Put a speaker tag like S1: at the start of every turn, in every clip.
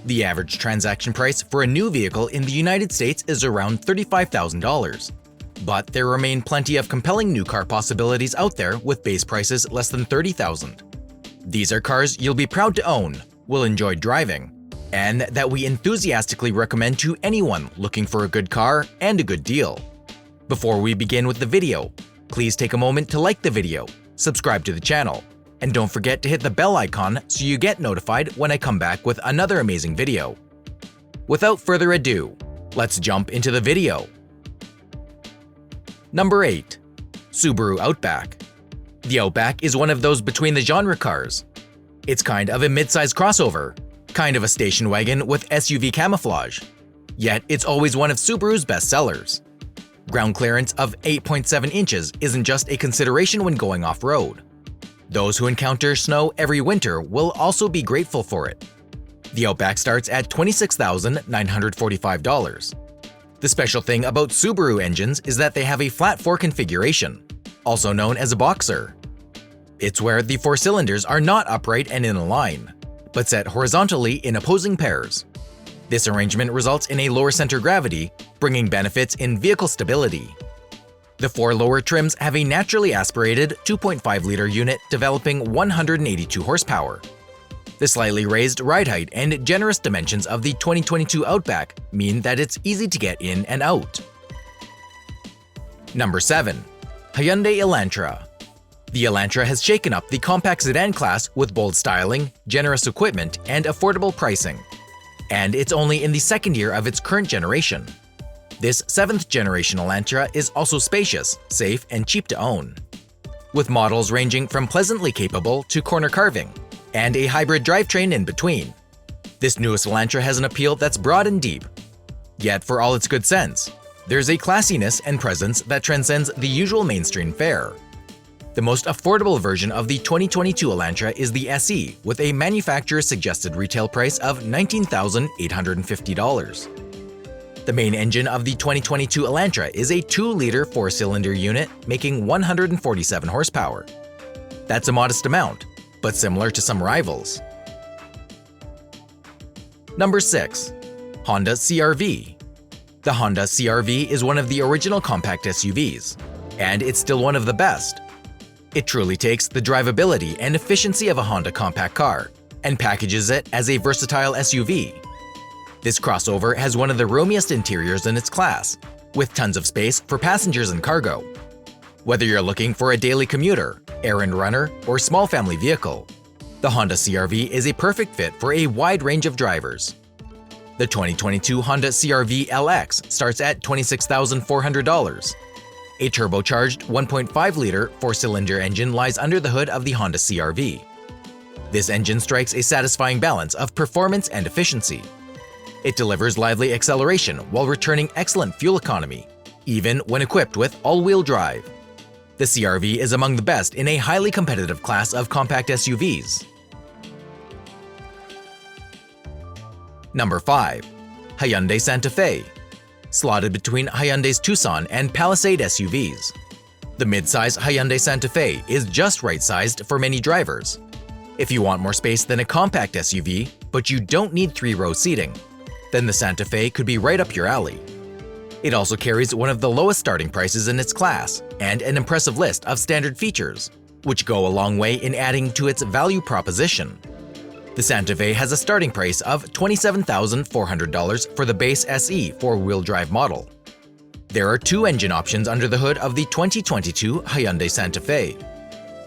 S1: The average transaction price for a new vehicle in the United States is around $35,000. But there remain plenty of compelling new car possibilities out there with base prices less than $30,000. These are cars you'll be proud to own, will enjoy driving, and that we enthusiastically recommend to anyone looking for a good car and a good deal. Before we begin with the video, please take a moment to like the video, subscribe to the channel, and don't forget to hit the bell icon so you get notified when I come back with another amazing video. Without further ado, let's jump into the video. Number 8. Subaru Outback. The Outback is one of those between-the-genre cars. It's kind of a mid-size crossover, kind of a station wagon with SUV camouflage. Yet it's always one of Subaru's best sellers. Ground clearance of 8.7 inches isn't just a consideration when going off-road. Those who encounter snow every winter will also be grateful for it. The Outback starts at $26,945. The special thing about Subaru engines is that they have a flat-4 configuration, also known as a boxer. It's where the 4 cylinders are not upright and in a line, but set horizontally in opposing pairs. This arrangement results in a lower center gravity, bringing benefits in vehicle stability. The 4 lower trims have a naturally aspirated 2.5-liter unit developing 182 horsepower. The slightly raised ride height and generous dimensions of the 2022 Outback mean that it's easy to get in and out. Number 7. Hyundai Elantra. The Elantra has shaken up the compact sedan class with bold styling, generous equipment, and affordable pricing. And it's only in the second year of its current generation. This 7th-generation Elantra is also spacious, safe, and cheap to own. With models ranging from pleasantly capable to corner carving, and a hybrid drivetrain in between. This newest Elantra has an appeal that's broad and deep. Yet for all its good sense, there's a classiness and presence that transcends the usual mainstream fare. The most affordable version of the 2022 Elantra is the SE, with a manufacturer-suggested retail price of $19,850. The main engine of the 2022 Elantra is a 2-liter 4-cylinder unit making 147 horsepower. That's a modest amount, but similar to some rivals. Number 6. Honda CR-V. The Honda CR-V is one of the original compact SUVs, and it's still one of the best. It truly takes the drivability and efficiency of a Honda compact car and packages it as a versatile SUV. This crossover has one of the roomiest interiors in its class, with tons of space for passengers and cargo. Whether you're looking for a daily commuter, errand runner, or small family vehicle, the Honda CR-V is a perfect fit for a wide range of drivers. The 2022 Honda CR-V LX starts at $26,400. A turbocharged 1.5-liter 4-cylinder engine lies under the hood of the Honda CR-V. This engine strikes a satisfying balance of performance and efficiency. It delivers lively acceleration while returning excellent fuel economy, even when equipped with all-wheel drive. The CR-V is among the best in a highly competitive class of compact SUVs. Number 5. Hyundai Santa Fe. Slotted between Hyundai's Tucson and Palisade SUVs. The mid-size Hyundai Santa Fe is just right-sized for many drivers. If you want more space than a compact SUV, but you don't need 3-row seating, then the Santa Fe could be right up your alley. It also carries one of the lowest starting prices in its class and an impressive list of standard features, which go a long way in adding to its value proposition. The Santa Fe has a starting price of $27,400 for the base SE 4-wheel drive model. There are 2 engine options under the hood of the 2022 Hyundai Santa Fe.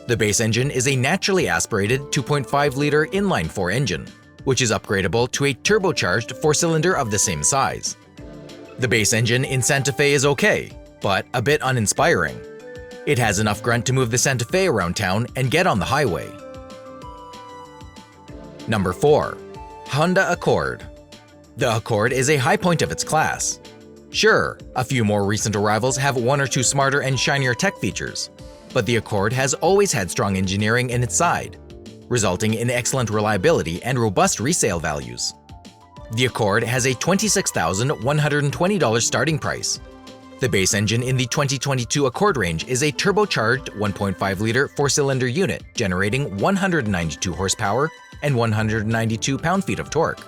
S1: The base engine is a naturally aspirated 2.5-liter inline-4 engine, which is upgradable to a turbocharged 4-cylinder of the same size. The base engine in Santa Fe is okay, but a bit uninspiring. It has enough grunt to move the Santa Fe around town and get on the highway. Number 4. Honda Accord. The Accord is a high point of its class. Sure, a few more recent arrivals have 1 or 2 smarter and shinier tech features, but the Accord has always had strong engineering in its side, resulting in excellent reliability and robust resale values. The Accord has a $26,120 starting price. The base engine in the 2022 Accord range is a turbocharged 1.5-liter 4-cylinder unit generating 192 horsepower and 192 pound-feet of torque.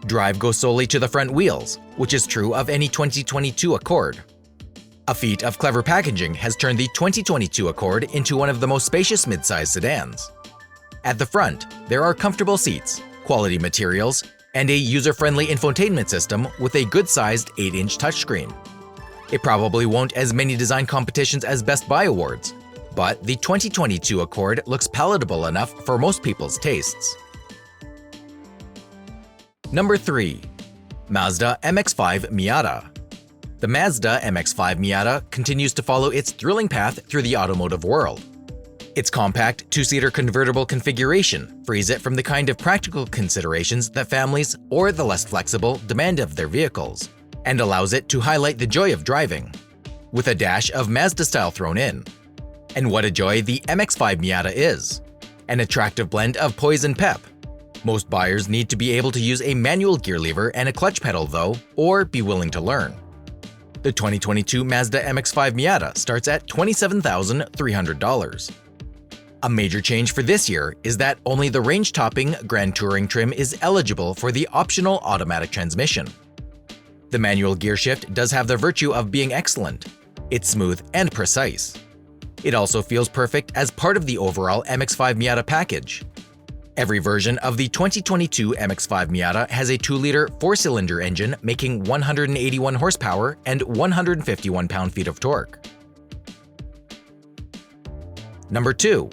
S1: Drive goes solely to the front wheels, which is true of any 2022 Accord. A feat of clever packaging has turned the 2022 Accord into one of the most spacious midsize sedans. At the front, there are comfortable seats, quality materials, and a user-friendly infotainment system with a good-sized 8-inch touchscreen. It probably won't as many design competitions as Best Buy awards, but the 2022 Accord looks palatable enough for most people's tastes. Number 3. Mazda MX-5 Miata. The Mazda MX-5 Miata continues to follow its thrilling path through the automotive world. Its compact, two-seater convertible configuration frees it from the kind of practical considerations that families, or the less flexible, demand of their vehicles, and allows it to highlight the joy of driving, with a dash of Mazda style thrown in. And what a joy the MX-5 Miata is! An attractive blend of poise and pep. Most buyers need to be able to use a manual gear lever and a clutch pedal though, or be willing to learn. The 2022 Mazda MX-5 Miata starts at $27,300. A major change for this year is that only the range-topping Grand Touring trim is eligible for the optional automatic transmission. The manual gear shift does have the virtue of being excellent. It's smooth and precise. It also feels perfect as part of the overall MX-5 Miata package. Every version of the 2022 MX-5 Miata has a 2-liter 4-cylinder engine making 181 horsepower and 151 pound-feet of torque. Number 2.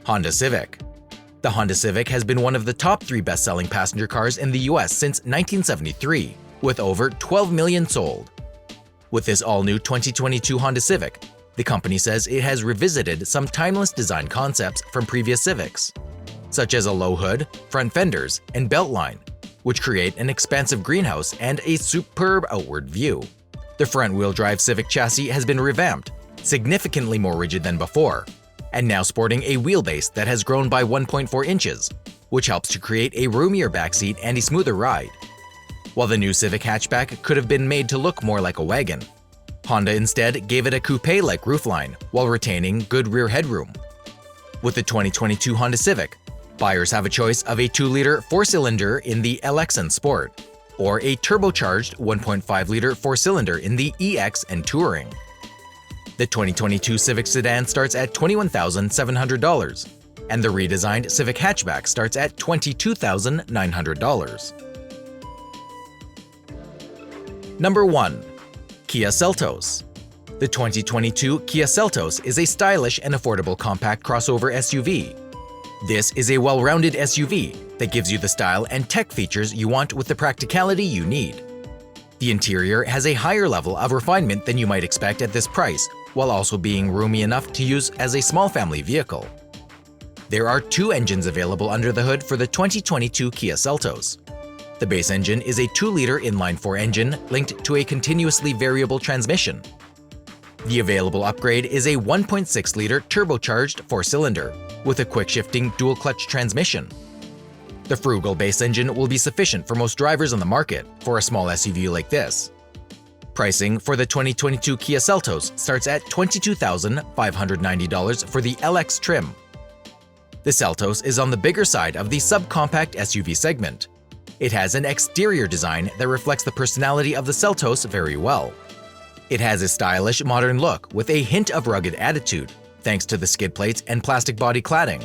S1: Honda Civic. The Honda Civic has been one of the top 3 best-selling passenger cars in the US since 1973, with over 12 million sold. With this all-new 2022 Honda Civic, the company says it has revisited some timeless design concepts from previous Civics, such as a low hood, front fenders, and beltline, which create an expansive greenhouse and a superb outward view. The front-wheel drive Civic chassis has been revamped, significantly more rigid than before, and now sporting a wheelbase that has grown by 1.4 inches, which helps to create a roomier backseat and a smoother ride. While the new Civic hatchback could have been made to look more like a wagon, Honda instead gave it a coupe-like roofline while retaining good rear headroom. With the 2022 Honda Civic, buyers have a choice of a 2-liter 4-cylinder in the LX and Sport, or a turbocharged 1.5-liter 4-cylinder in the EX and Touring. The 2022 Civic sedan starts at $21,700, and the redesigned Civic hatchback starts at $22,900. Number 1. Kia Seltos. The 2022 Kia Seltos is a stylish and affordable compact crossover SUV. This is a well-rounded SUV that gives you the style and tech features you want with the practicality you need. The interior has a higher level of refinement than you might expect at this price, while also being roomy enough to use as a small family vehicle. There are 2 engines available under the hood for the 2022 Kia Seltos. The base engine is a 2-liter inline-4 engine linked to a continuously variable transmission. The available upgrade is a 1.6-liter turbocharged 4-cylinder with a quick-shifting dual-clutch transmission. The frugal base engine will be sufficient for most drivers on the market for a small SUV like this. Pricing for the 2022 Kia Seltos starts at $22,590 for the LX trim. The Seltos is on the bigger side of the subcompact SUV segment. It has an exterior design that reflects the personality of the Seltos very well. It has a stylish, modern look with a hint of rugged attitude, thanks to the skid plates and plastic body cladding,